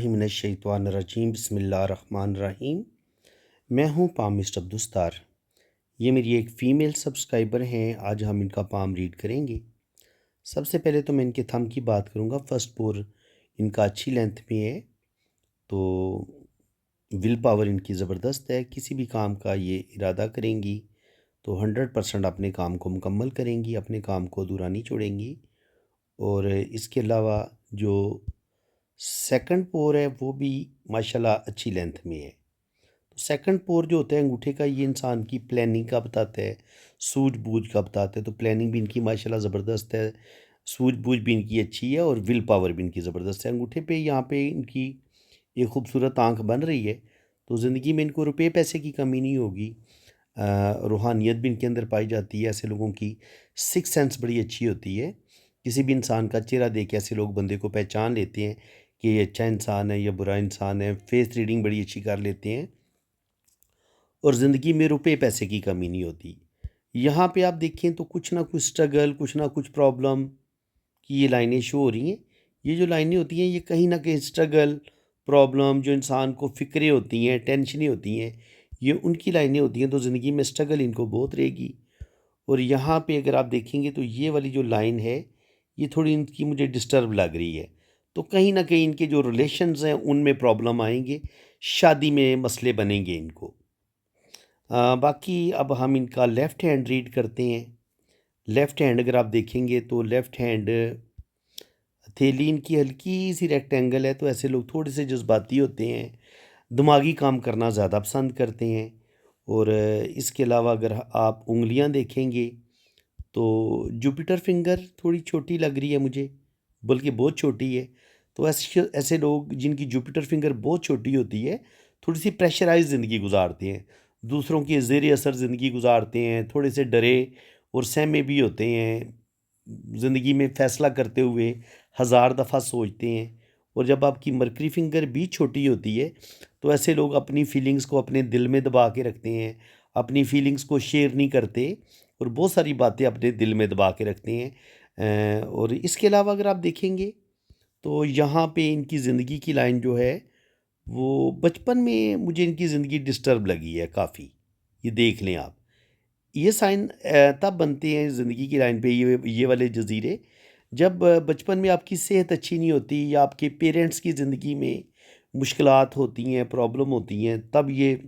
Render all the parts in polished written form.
मिनश्शैतानिर्रजीम बिस्मिल्लाहिर्रहमानिर्रहीम। मैं हूँ पामिस्ट अब्दुस्तार। ये मेरी एक फ़ीमेल सब्सक्राइबर हैं। आज हम इनका पाम रीड करेंगे। सबसे पहले तो मैं इनके थंब की बात करूँगा। फर्स्ट पोर इनका अच्छी लेंथ में है, तो विल पावर इनकी ज़बरदस्त है। किसी भी काम का ये इरादा करेंगी तो 100% अपने काम को मुकम्मल करेंगी, अपने काम को अधूरा नहीं छोड़ेंगी। और इसके अलावा जो सेकंड पोर है वो भी माशाल्लाह अच्छी लेंथ में है। तो सेकंड पोर जो होता है अंगूठे का, ये इंसान की प्लानिंग का बताता है, सूझबूझ का बताता है। तो प्लानिंग भी इनकी माशाल्लाह ज़बरदस्त है, सूझबूझ भी इनकी अच्छी है और विल पावर भी इनकी ज़बरदस्त है। अंगूठे पे यहाँ पे इनकी एक खूबसूरत आंख बन रही है, तो ज़िंदगी में इनको रुपये पैसे की कमी नहीं होगी। रूहानियत भी इनके अंदर पाई जाती है। ऐसे लोगों की सिक्स सेंस बड़ी अच्छी होती है। किसी भी इंसान का चेहरा देख के ऐसे लोग बंदे को पहचान लेते हैं कि ये अच्छा इंसान है या बुरा इंसान है। फेस रीडिंग बड़ी अच्छी कर लेते हैं और ज़िंदगी में रुपए पैसे की कमी नहीं होती। यहाँ पे आप देखें तो कुछ ना कुछ स्ट्रगल, कुछ ना कुछ प्रॉब्लम की ये लाइनें शो हो रही हैं। ये जो लाइनें होती हैं ये कहीं ना कहीं स्ट्रगल, प्रॉब्लम, जो इंसान को फ़िक्रें होती हैं, टेंशनें होती हैं, ये उनकी लाइनें होती हैं। तो ज़िंदगी में स्ट्रगल इनको बहुत रहेगी। और यहाँ पे अगर आप देखेंगे तो ये वाली जो लाइन है ये थोड़ी इनकी मुझे डिस्टर्ब लग रही है। तो कहीं ना कहीं इनके जो रिलेशंस हैं उनमें प्रॉब्लम आएंगे, शादी में मसले बनेंगे इनको। बाकी अब हम इनका लेफ़्ट हैंड रीड करते हैं। लेफ़्ट हैंड अगर आप देखेंगे तो लेफ़्ट हैंड हथेली इनकी हल्की सी रेक्टेंगल है। तो ऐसे लोग थोड़े से जज्बाती होते हैं, दिमागी काम करना ज़्यादा पसंद करते हैं। और इसके अलावा अगर आप उंगलियां देखेंगे तो जुपिटर फिंगर थोड़ी छोटी लग रही है मुझे, बल्कि बहुत छोटी है। तो ऐसे ऐसे लोग जिनकी जुपिटर फिंगर बहुत छोटी होती है, थोड़ी सी प्रेशराइज ज़िंदगी गुजारते हैं, दूसरों के ज़ेर असर ज़िंदगी गुजारते हैं, थोड़े से डरे और सहमे भी होते हैं। ज़िंदगी में फ़ैसला करते हुए हज़ार दफ़ा सोचते हैं। और जब आपकी मरकरी फिंगर भी छोटी होती है तो ऐसे लोग अपनी फीलिंग्स को अपने दिल में दबा के रखते हैं, अपनी फीलिंग्स को शेयर नहीं करते और बहुत सारी बातें अपने दिल में दबा के रखते हैं। और इसके अलावा अगर आप देखेंगे तो यहाँ पे इनकी ज़िंदगी की लाइन जो है वो बचपन में मुझे इनकी ज़िंदगी डिस्टर्ब लगी है काफ़ी। ये देख लें आप, ये साइन तब बनते हैं ज़िंदगी की लाइन पे, ये वाले जज़ीरे, जब बचपन में आपकी सेहत अच्छी नहीं होती या आपके पेरेंट्स की ज़िंदगी में मुश्किलात होती हैं, प्रॉब्लम होती हैं, तब ये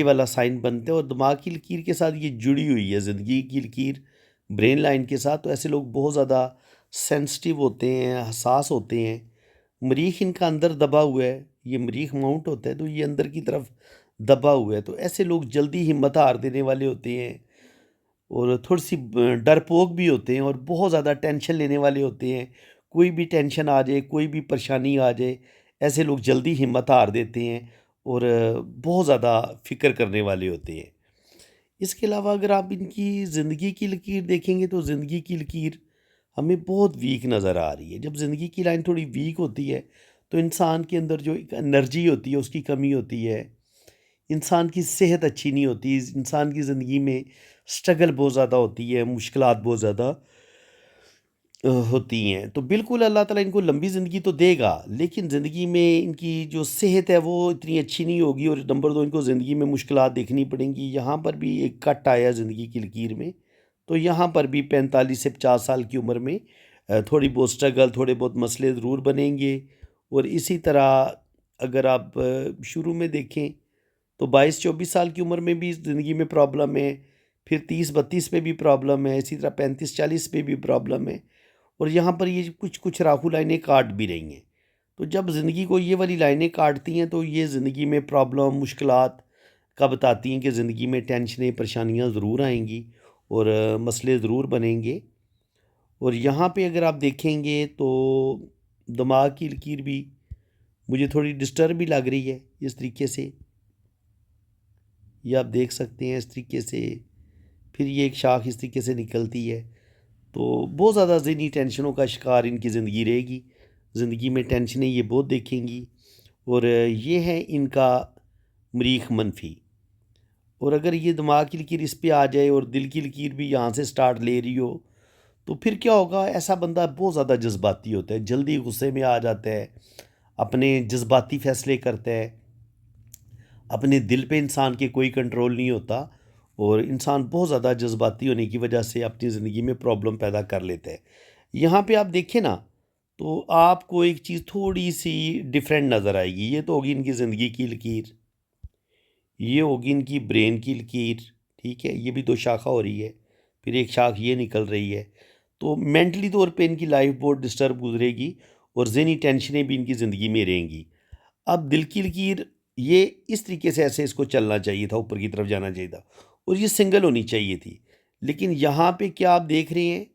वाला साइन बनते हैं। और दिमाग की लकीर के साथ ये जुड़ी हुई है, ज़िंदगी की लकीर ब्रेन लाइन के साथ। तो ऐसे लोग बहुत ज़्यादा सेंसिटिव होते हैं, हसास होते हैं। मरीख इनका अंदर दबा हुआ है, ये मरीख माउंट होता है तो ये अंदर की तरफ दबा हुआ है। तो ऐसे लोग जल्दी हिम्मत हार देने वाले होते हैं और थोड़ी-सी डरपोक भी होते हैं और बहुत ज़्यादा टेंशन लेने वाले होते हैं। कोई भी टेंशन आ जाए, कोई भी परेशानी आ जाए, ऐसे लोग जल्दी हिम्मत हार देते हैं और बहुत ज़्यादा फ़िक्र करने वाले होते हैं। इसके अलावा अगर आप इनकी ज़िंदगी की लकीर देखेंगे तो ज़िंदगी की लकीर हमें बहुत वीक नज़र आ रही है। जब ज़िंदगी की लाइन थोड़ी वीक होती है तो इंसान के अंदर जो एक एनर्जी होती है उसकी कमी होती है। इंसान की सेहत अच्छी नहीं होती, इंसान की ज़िंदगी में स्ट्रगल बहुत ज़्यादा होती है, मुश्किलात बहुत ज़्यादा होती हैं। तो बिल्कुल अल्लाह ताला इनको लंबी ज़िंदगी तो देगा, लेकिन ज़िंदगी में इनकी जो सेहत है वो इतनी अच्छी नहीं होगी और नंबर 2 इनको ज़िंदगी में मुश्किलात देखनी पड़ेंगी। यहाँ पर भी एक कट आया ज़िंदगी की लकीर में, तो यहाँ पर भी 45 से 50 साल की उम्र में थोड़ी बहुत स्ट्रगल, थोड़े बहुत मसले ज़रूर बनेंगे। और इसी तरह अगर आप शुरू में देखें तो 22-24 साल की उम्र में भी ज़िंदगी में प्रॉब्लम है, फिर 30-32 पे भी प्रॉब्लम है, इसी तरह 35-40 पे भी प्रॉब्लम है। और यहाँ पर ये कुछ कुछ राहु लाइनें काट भी रही हैं। तो जब ज़िंदगी को ये वाली लाइनें काटती हैं तो ये ज़िंदगी में प्रॉब्लम, मुश्किलात का बताती हैं कि ज़िंदगी में टेंशनें, परेशानियाँ ज़रूर आएँगी और मसले ज़रूर बनेंगे। और यहाँ पे अगर आप देखेंगे तो दिमाग की लकीर भी मुझे थोड़ी डिस्टर्ब भी लग रही है इस तरीके से। ये आप देख सकते हैं इस तरीके से, फिर ये एक शाख इस तरीके से निकलती है। तो बहुत ज़्यादा ज़हनी टेंशनों का शिकार इनकी ज़िंदगी रहेगी। ज़िंदगी में टेंशनें ये बहुत देखेंगी। और ये है इनका मरीख मनफी। और अगर ये दिमाग की लकीर इस पे आ जाए और दिल की लकीर भी यहाँ से स्टार्ट ले रही हो तो फिर क्या होगा, ऐसा बंदा बहुत ज़्यादा जज्बाती होता है, जल्दी गुस्से में आ जाता है, अपने जज्बाती फ़ैसले करता है, अपने दिल पे इंसान के कोई कंट्रोल नहीं होता और इंसान बहुत ज़्यादा जज्बाती होने की वजह से अपनी ज़िंदगी में प्रॉब्लम पैदा कर लेता है। यहाँ पे आप देखें ना, तो आपको एक चीज़ थोड़ी-सी डिफरेंट नज़र आएगी। ये तो होगी इनकी ज़िंदगी की लकीर, ये होगी इनकी ब्रेन की लकीर, ठीक है? ये भी 2 शाखा हो रही है, फिर एक शाख ये निकल रही है। तो मेंटली तौर पे इनकी लाइफ़ बहुत डिस्टर्ब गुज़रेगी और ज़हनी टेंशनें भी इनकी ज़िंदगी में रहेंगी। अब दिल की लकीर, ये इस तरीके से ऐसे इसको चलना चाहिए था, ऊपर की तरफ जाना चाहिए था और ये सिंगल होनी चाहिए थी। लेकिन यहाँ पे क्या आप देख रहे हैं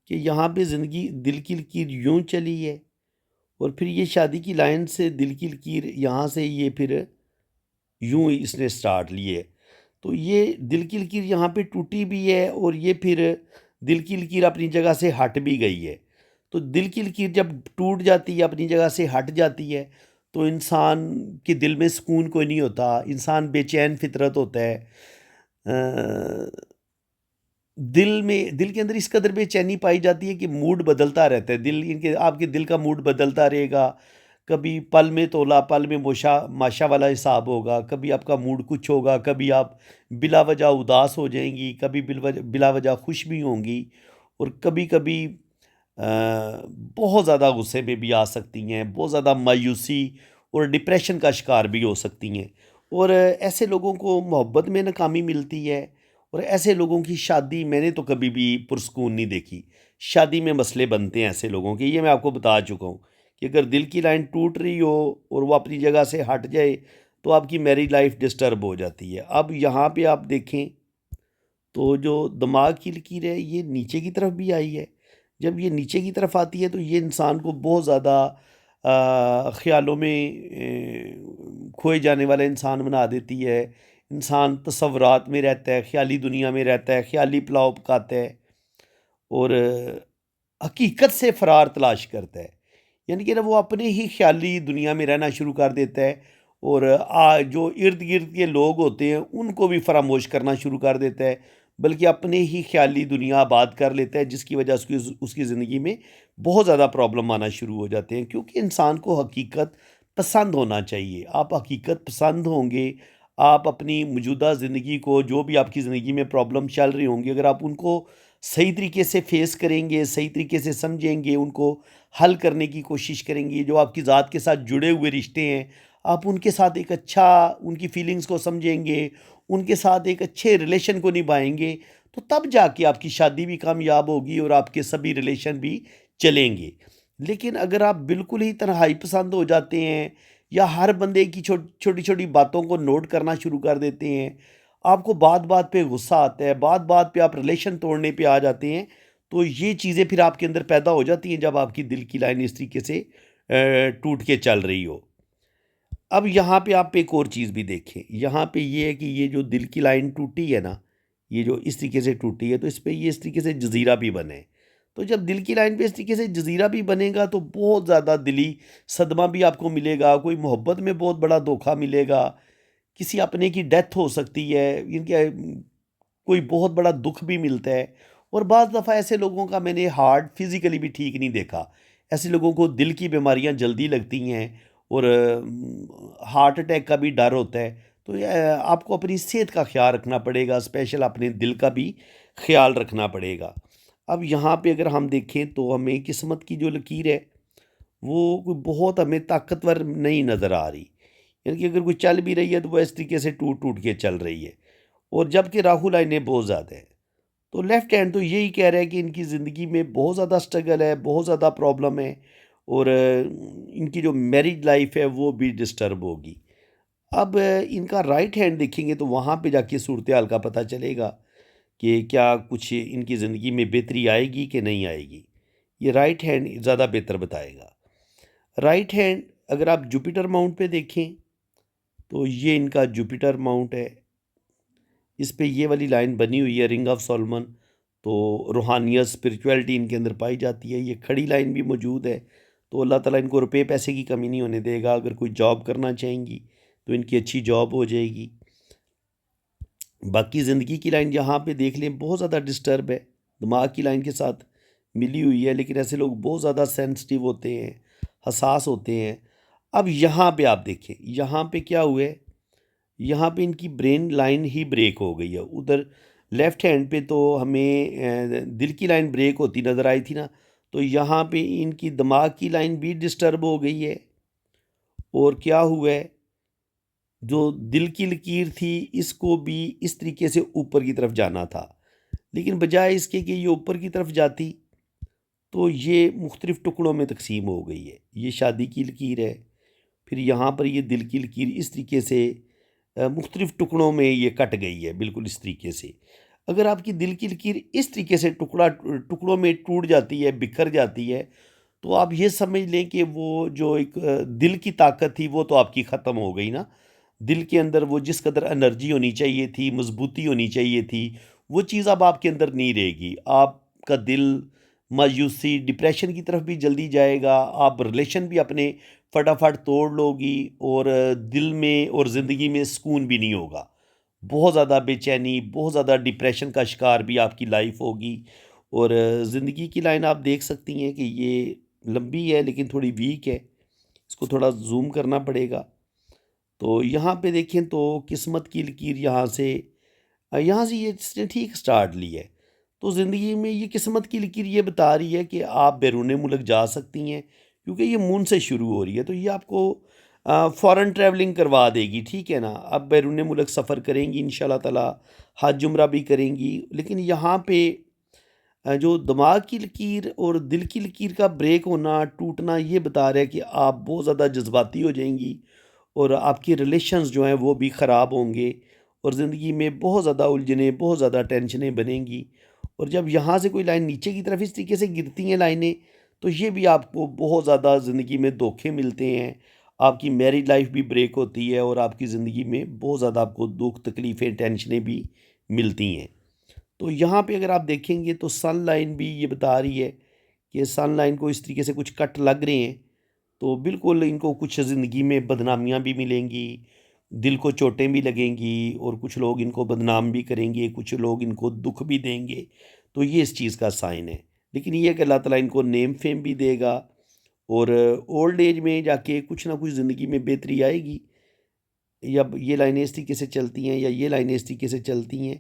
कि यहाँ पे ज़िंदगी दिल की लकीर यूँ चली है और फिर ये शादी की लाइन से दिल की लकीर यहाँ से ये फिर यूँ इसने स्टार्ट ली है। तो ये दिल की लकीर यहाँ पे टूटी भी है और ये फिर दिल की लकीर अपनी जगह से हट भी गई है। तो दिल की लकीर जब टूट जाती है, अपनी जगह से हट जाती है, तो इंसान के दिल में सुकून कोई नहीं होता, इंसान बेचैन फितरत होता है। दिल के अंदर इस कदर बेचैनी पाई जाती है कि मूड बदलता रहता है। दिल इनके आपके दिल का मूड बदलता रहेगा। कभी पल में तोला, पल में मोशा माशा वाला हिसाब होगा, कभी आपका मूड कुछ होगा, कभी आप बिला वजह उदास हो जाएँगी, कभी बिला वजह खुश भी होंगी और कभी-कभी बहुत ज़्यादा गुस्से में भी आ सकती हैं, बहुत ज़्यादा मायूसी और डिप्रेशन का शिकार भी हो सकती हैं। और ऐसे लोगों को मोहब्बत में नाकामी मिलती है और ऐसे लोगों की शादी मैंने तो कभी भी पुरस्कून नहीं देखी। शादी में मसले बनते हैं ऐसे लोगों के, ये मैं आपको बता चुका हूँ कि अगर दिल की लाइन टूट रही हो और वो अपनी जगह से हट जाए, तो आपकी मैरिज लाइफ डिस्टर्ब हो जाती है। अब यहाँ पे आप देखें, तो जो दिमाग की लकीर है ये नीचे की तरफ भी आई है। जब ये नीचे की तरफ आती है तो ये इंसान को बहुत ज़्यादा ख़्यालों में खोए जाने वाला इंसान बना देती है। इंसान तसव्वुरात में रहता है, ख़याली दुनिया में रहता है, ख़याली पुलाव पकाता है और हकीकत से फ़रार तलाश करता है। यानी कि ना वो अपने ही ख़याली दुनिया में रहना शुरू कर देता है और जो इर्द-गिर्द के लोग होते हैं उनको भी फ़रामोश करना शुरू कर देता है, बल्कि अपने ही ख़याली दुनिया आबाद कर लेता है, जिसकी वजह से उसकी ज़िंदगी में बहुत ज़्यादा प्रॉब्लम आना शुरू हो जाते हैं। क्योंकि इंसान को हकीकत पसंद होना चाहिए। आप हकीकत पसंद होंगे, आप अपनी मौजूदा ज़िंदगी को, जो भी आपकी ज़िंदगी में प्रॉब्लम चल रही होंगी, अगर आप उनको सही तरीके से फ़ेस करेंगे, सही तरीके से समझेंगे, उनको हल करने की कोशिश करेंगे, जो आपकी ज़ात के साथ जुड़े हुए रिश्ते हैं, आप उनके साथ एक अच्छा उनकी फीलिंग्स को समझेंगे, उनके साथ एक अच्छे रिलेशन को निभाएँगे, तो तब जाके आपकी शादी भी कामयाब होगी और आपके सभी रिलेशन भी चलेंगे। लेकिन अगर आप बिल्कुल ही तन्हाई पसंद हो जाते हैं या हर बंदे की छोटी-छोटी बातों को नोट करना शुरू कर देते हैं, आपको बात-बात पे गुस्सा आता है, बात-बात पे आप रिलेशन तोड़ने पे आ जाते हैं, तो ये चीज़ें फिर आपके अंदर पैदा हो जाती हैं जब आपकी दिल की लाइन इस तरीके से टूट के चल रही हो। अब यहाँ पे आप एक और चीज़ भी देखें, यहाँ पे ये है कि ये जो दिल की लाइन टूटी है ना, ये जो इस तरीके से टूटी है, तो इस पे ये इस तरीके से जज़ीरा भी बने है। तो जब दिल की लाइन पे इस तरीके से जज़ीरा भी बनेगा तो बहुत ज़्यादा दिली सदमा भी आपको मिलेगा, कोई मोहब्बत में बहुत बड़ा धोखा मिलेगा, किसी अपने की डेथ हो सकती है, कोई बहुत बड़ा दुःख भी मिलता है और बाज़ दफ़ा ऐसे लोगों का मैंने हार्ट फिज़िकली भी ठीक नहीं देखा। ऐसे लोगों को दिल की बीमारियाँ जल्दी लगती हैं और हार्ट अटैक का भी डर होता है। तो आपको अपनी सेहत का ख़्याल रखना पड़ेगा, स्पेशल अपने दिल का भी ख़्याल रखना पड़ेगा। अब यहाँ पे अगर हम देखें तो हमें किस्मत की जो लकीर है, वो कोई बहुत हमें ताकतवर नहीं नज़र आ रही। यानी कि अगर कोई चल भी रही है तो वो इस तरीके से टूट-टूट के चल रही है और जबकि राहु लाइनें बहुत ज़्यादा हैं। तो लेफ्ट हैंड तो यही कह रहा है कि इनकी ज़िंदगी में बहुत ज़्यादा स्ट्रगल है, बहुत ज़्यादा प्रॉब्लम है और इनकी जो मैरिज लाइफ है वो भी डिस्टर्ब होगी। अब इनका राइट हैंड देखेंगे तो वहाँ पे जाके सूरत हाल का पता चलेगा कि क्या कुछ इनकी ज़िंदगी में बेहतरी आएगी कि नहीं आएगी। ये राइट हैंड ज़्यादा बेहतर बताएगा। राइट हैंड अगर आप जुपिटर माउंट पे देखें तो ये इनका जुपिटर माउंट है। इस पे ये वाली लाइन बनी हुई है, रिंग ऑफ सोलमन। तो रूहानियत, स्पिरिचुअलिटी इनके अंदर पाई जाती है। ये खड़ी लाइन भी मौजूद है। तो अल्लाह ताला इनको रुपए पैसे की कमी नहीं होने देगा। अगर कोई जॉब करना चाहेंगी तो इनकी अच्छी जॉब हो जाएगी। बाकी ज़िंदगी की लाइन यहाँ पे देख लें बहुत ज़्यादा डिस्टर्ब है, दिमाग की लाइन के साथ मिली हुई है, लेकिन ऐसे लोग बहुत ज़्यादा सेंसिटिव होते हैं, हसास होते हैं। अब यहाँ पे आप देखें, यहाँ पे क्या हुआ है, यहाँ पे इनकी ब्रेन लाइन ही ब्रेक हो गई है। उधर लेफ़्ट हैंड पे तो हमें दिल की लाइन ब्रेक होती नज़र आई थी ना, तो यहाँ पे इनकी दिमाग की लाइन भी डिस्टर्ब हो गई है। और क्या हुआ है, जो दिल की लकीर थी इसको भी इस तरीके से ऊपर की तरफ जाना था, लेकिन बजाय इसके कि ये ऊपर की तरफ जाती, तो ये मुख्तलिफ़ टुकड़ों में तकसीम हो गई है। ये शादी की लकीर है, फिर यहाँ पर ये दिल की लकीर इस तरीके से मुख्तलिफ़ टुकड़ों में ये कट गई है, बिल्कुल इस तरीके से। अगर आपकी दिल की लकीर इस तरीके से टुकड़ों में टूट जाती है, बिखर जाती है, तो आप ये समझ लें कि वो जो एक दिल की ताकत थी वो तो आपकी ख़त्म हो गई ना। दिल के अंदर वो जिस कदर एनर्जी होनी चाहिए थी, मज़बूती होनी चाहिए थी, वो चीज़ अब आपके अंदर नहीं रहेगी। आपका दिल मायूसी, डिप्रेशन की तरफ भी जल्दी जाएगा, आप रिलेशन भी अपने फटाफट तोड़ लोगी, और दिल में और ज़िंदगी में सुकून भी नहीं होगा। बहुत ज़्यादा बेचैनी, बहुत ज़्यादा डिप्रेशन का शिकार भी आपकी लाइफ होगी। और ज़िंदगी की लाइन आप देख सकती हैं कि ये लंबी है लेकिन थोड़ी वीक है, इसको थोड़ा ज़ूम करना पड़ेगा। तो यहाँ पे देखें तो किस्मत की लकीर यहाँ से ये इसने ठीक स्टार्ट ली है। तो ज़िंदगी में ये किस्मत की लकीर ये बता रही है कि आप बैरून मुल्क जा सकती हैं, क्योंकि ये मून से शुरू हो रही है, तो ये आपको फ़ॉरेन ट्रैवलिंग करवा देगी, ठीक है ना। अब बैरून मुल्क सफ़र करेंगी इंशाल्लाह ताला, हज उम्रा भी करेंगी। लेकिन यहाँ पे जो दिमाग की लकीर और दिल की लकीर का ब्रेक होना, टूटना, ये बता रहा है कि आप बहुत ज़्यादा जज्बाती हो जाएंगी, और आपकी रिलेशंस जो हैं वो भी ख़राब होंगे, और ज़िंदगी में बहुत ज़्यादा उलझनें, बहुत ज़्यादा टेंशनें बनेंगी। और जब यहाँ से कोई लाइन नीचे की तरफ इस तरीके से गिरती हैं लाइनें, तो ये भी आपको बहुत ज़्यादा ज़िंदगी में धोखे मिलते हैं। आपकी मैरिड लाइफ भी ब्रेक होती है, और आपकी ज़िंदगी में बहुत ज़्यादा आपको दुख, तकलीफ़ें, टेंशनें भी मिलती हैं। तो यहाँ पे अगर आप देखेंगे तो सन लाइन भी ये बता रही है कि सन लाइन को इस तरीके से कुछ कट लग रहे हैं, तो बिल्कुल इनको कुछ ज़िंदगी में बदनामियाँ भी मिलेंगी, दिल को चोटें भी लगेंगी, और कुछ लोग इनको बदनाम भी करेंगे, कुछ लोग इनको दुख भी देंगे। तो ये इस चीज़ का साइन है। लेकिन ये है कि अल्लाह ताला इनको नेम फेम भी देगा, और ओल्ड एज में जाके कुछ ना कुछ ज़िंदगी में बेहतरी आएगी। या ये लाइनें इस तरीके से चलती हैं, या ये लाइनें इस तरीके से चलती हैं,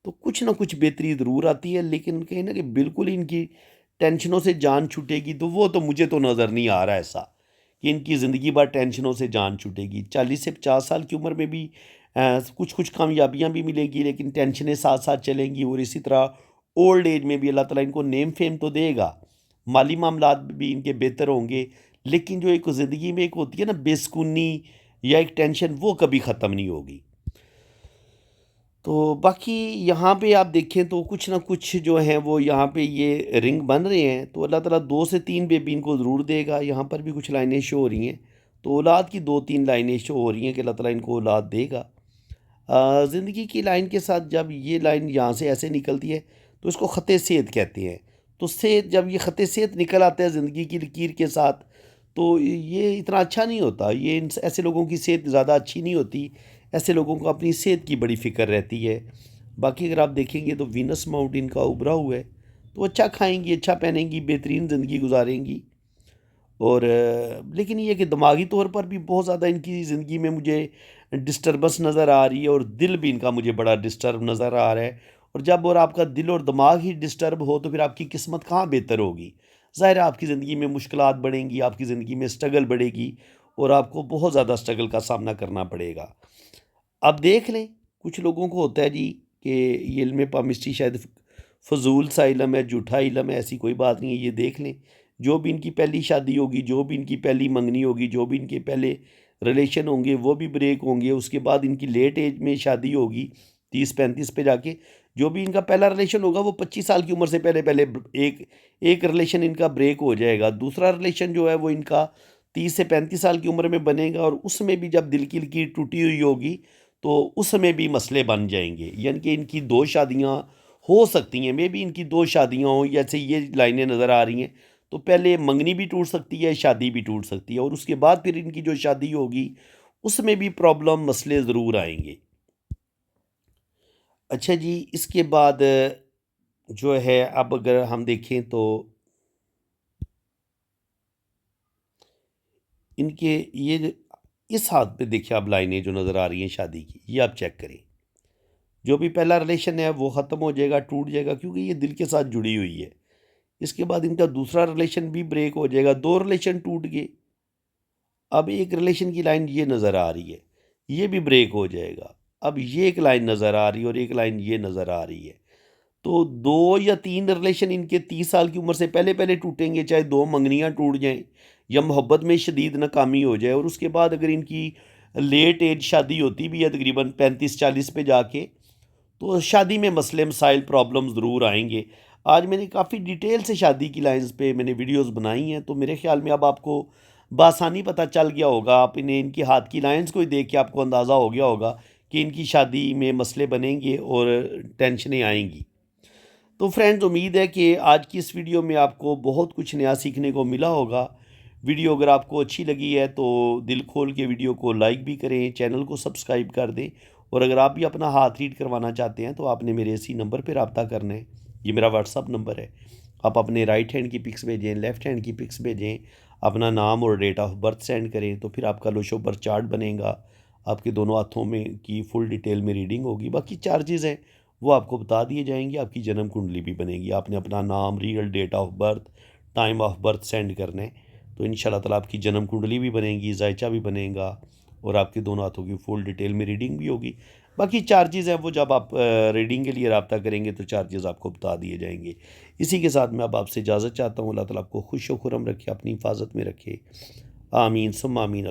तो कुछ ना कुछ बेहतरी ज़रूर आती है। लेकिन कहीं ना कि बिल्कुल इनकी टेंशनों से जान छूटेगी, तो वो तो मुझे तो नज़र नहीं आ रहा ऐसा कि इनकी ज़िंदगी भर टेंशनों से जान छूटेगी। 40 से 50 साल की उम्र में भी कुछ कुछ कामयाबियाँ भी मिलेंगी, लेकिन टेंशनें साथ साथ चलेंगी। और इसी तरह ओल्ड एज में भी अल्लाह ताला इनको नेम फेम तो देगा, माली मामलात भी इनके बेहतर होंगे, लेकिन जो एक ज़िंदगी में एक होती है ना बेसुकूनी या एक टेंशन, वो कभी ख़त्म नहीं होगी। तो बाकी यहाँ पे आप देखें तो कुछ ना कुछ जो है वो यहाँ पे ये रिंग बन रहे हैं, तो अल्लाह ताला 2 से 3 बेबी इनको ज़रूर देगा। यहाँ पर भी कुछ लाइनें शो हो रही हैं, तो औलाद की 2-3 लाइनें शो हो रही हैं कि अल्लाह ताला इनको औलाद देगा। ज़िंदगी की लाइन के साथ जब ये लाइन यहाँ से ऐसे निकलती है, तो इसको ख़त सेहत कहते हैं। तो सेहत, जब ये ख़त सेहत निकल आता है ज़िंदगी की लकीर के साथ, तो ये इतना अच्छा नहीं होता। ये ऐसे लोगों की सेहत ज़्यादा अच्छी नहीं होती। ऐसे लोगों को अपनी सेहत की बड़ी फ़िक्र रहती है। बाकी अगर आप देखेंगे तो वीनस माउंट इनका उभरा हुआ है, तो अच्छा खाएंगी, अच्छा पहनेंगी, बेहतरीन ज़िंदगी गुजारेंगी। और लेकिन ये है कि दिमागी तौर पर भी बहुत ज़्यादा इनकी ज़िंदगी में मुझे डिस्टर्बेंस नज़र आ रही है, और दिल भी इनका मुझे बड़ा डिस्टर्ब नज़र आ रहा है। और जब और आपका दिल और दिमाग ही डिस्टर्ब हो, तो फिर आपकी किस्मत कहाँ बेहतर होगी। ज़ाहिर है आपकी ज़िंदगी में मुश्किलात बढ़ेंगी, आपकी ज़िंदगी में स्ट्रगल बढ़ेगी, और आपको बहुत ज़्यादा स्ट्रगल का सामना करना पड़ेगा। आप देख लें, कुछ लोगों को होता है जी कि ये इल्म पामिस्ट्री शायद फ़ज़ूल सा इल्म है, झूठा इल्म है, ऐसी कोई बात नहीं है। ये देख लें, जो भी इनकी पहली शादी होगी, जो भी इनकी पहली मंगनी होगी, जो भी इनके पहले रिलेशन होंगे, वो भी ब्रेक होंगे। उसके बाद इनकी लेट एज में शादी होगी, 30-35 पे जाके। जो भी इनका पहला रिलेशन होगा वो 25 साल की उम्र से पहले पहले एक एक रिलेशन इनका ब्रेक हो जाएगा। दूसरा रिलेशन जो है वो इनका 30 से 35 साल की उम्र में बनेगा, और उसमें भी जब दिल की लकीर टूटी हुई होगी, तो उस समय भी मसले बन जाएंगे। यानी कि इनकी 2 शादियाँ हो सकती हैं, मे बी इनकी 2 शादियाँ हों, जैसे ये लाइनें नज़र आ रही हैं। तो पहले मंगनी भी टूट सकती है, शादी भी टूट सकती है, और उसके बाद फिर इनकी जो शादी होगी उसमें भी प्रॉब्लम, मसले ज़रूर आएंगे। अच्छा जी, इसके बाद जो है, अब अगर हम देखें तो इनके ये इस हाथ पे देखिए आप लाइनें जो नज़र आ रही हैं शादी की, ये आप चेक करें। जो भी पहला रिलेशन है वो ख़त्म हो जाएगा, टूट जाएगा, क्योंकि ये दिल के साथ जुड़ी हुई है। इसके बाद इनका दूसरा रिलेशन भी ब्रेक हो जाएगा, 2 रिलेशन टूट गए। अब एक रिलेशन की लाइन ये नज़र आ रही है, ये भी ब्रेक हो जाएगा। अब ये एक लाइन नज़र आ रही है और एक लाइन ये नज़र आ रही है। तो 2 या 3 रिलेशन इनके 30 साल की उम्र से पहले-पहले टूटेंगे, चाहे 2 मंगनियाँ टूट जाएँ या मोहब्बत में शदीद नाकामी हो जाए, और उसके बाद अगर इनकी लेट एज शादी होती भी है तकरीबन 35-40 पे जाके, तो शादी में मसले मसाइल प्रॉब्लम ज़रूर आएंगे। आज मैंने काफ़ी डिटेल से शादी की लाइंस पे मैंने वीडियोस बनाई हैं, तो मेरे ख्याल में अब आपको बासानी पता चल गया होगा। आप इन्हें इनकी हाथ की लाइंस को ही देख के आपको अंदाज़ा हो गया होगा कि इनकी शादी में मसले बनेंगे और टेंशनें आएंगी। तो फ्रेंड्स, उम्मीद है कि आज की इस वीडियो में आपको बहुत कुछ नया सीखने को मिला होगा। वीडियो अगर आपको अच्छी लगी है तो दिल खोल के वीडियो को लाइक भी करें, चैनल को सब्सक्राइब कर दें, और अगर आप भी अपना हाथ रीड करवाना चाहते हैं तो आपने मेरे इसी नंबर पर रब्ता करना है। ये मेरा व्हाट्सअप नंबर है। आप अपने राइट हैंड की पिक्स भेजें, लेफ़्ट हैंड की पिक्स भेजें, अपना नाम और डेट ऑफ बर्थ सेंड करें, तो फिर आपका लोशो बर्थ चार्ट बनेगा। आपके दोनों हाथों में की फुल डिटेल में रीडिंग होगी। बाकी चार्जेज़ हैं वो आपको बता दिए जाएंगे। आपकी जन्म कुंडली भी बनेगी। आपने अपना नाम, real date of birth, time of birth send करना है, तो इंशाल्लाह ताला आपकी जन्म कुंडली भी बनेगी, जायचा भी बनेगा, और आपके दोनों हाथों की फुल डिटेल में रीडिंग भी होगी। बाकी चार्जेज़ हैं वो जब आप रीडिंग के लिए रब्ता करेंगे तो चार्जेज़ आपको बता दिए जाएंगे। इसी के साथ मैं अब आपसे इजाज़त चाहता हूँ। अल्लाह ताला आपको खुश व खुरम रखे, अपनी हिफाजत में रखे। आमीन सुम्मा आमीन।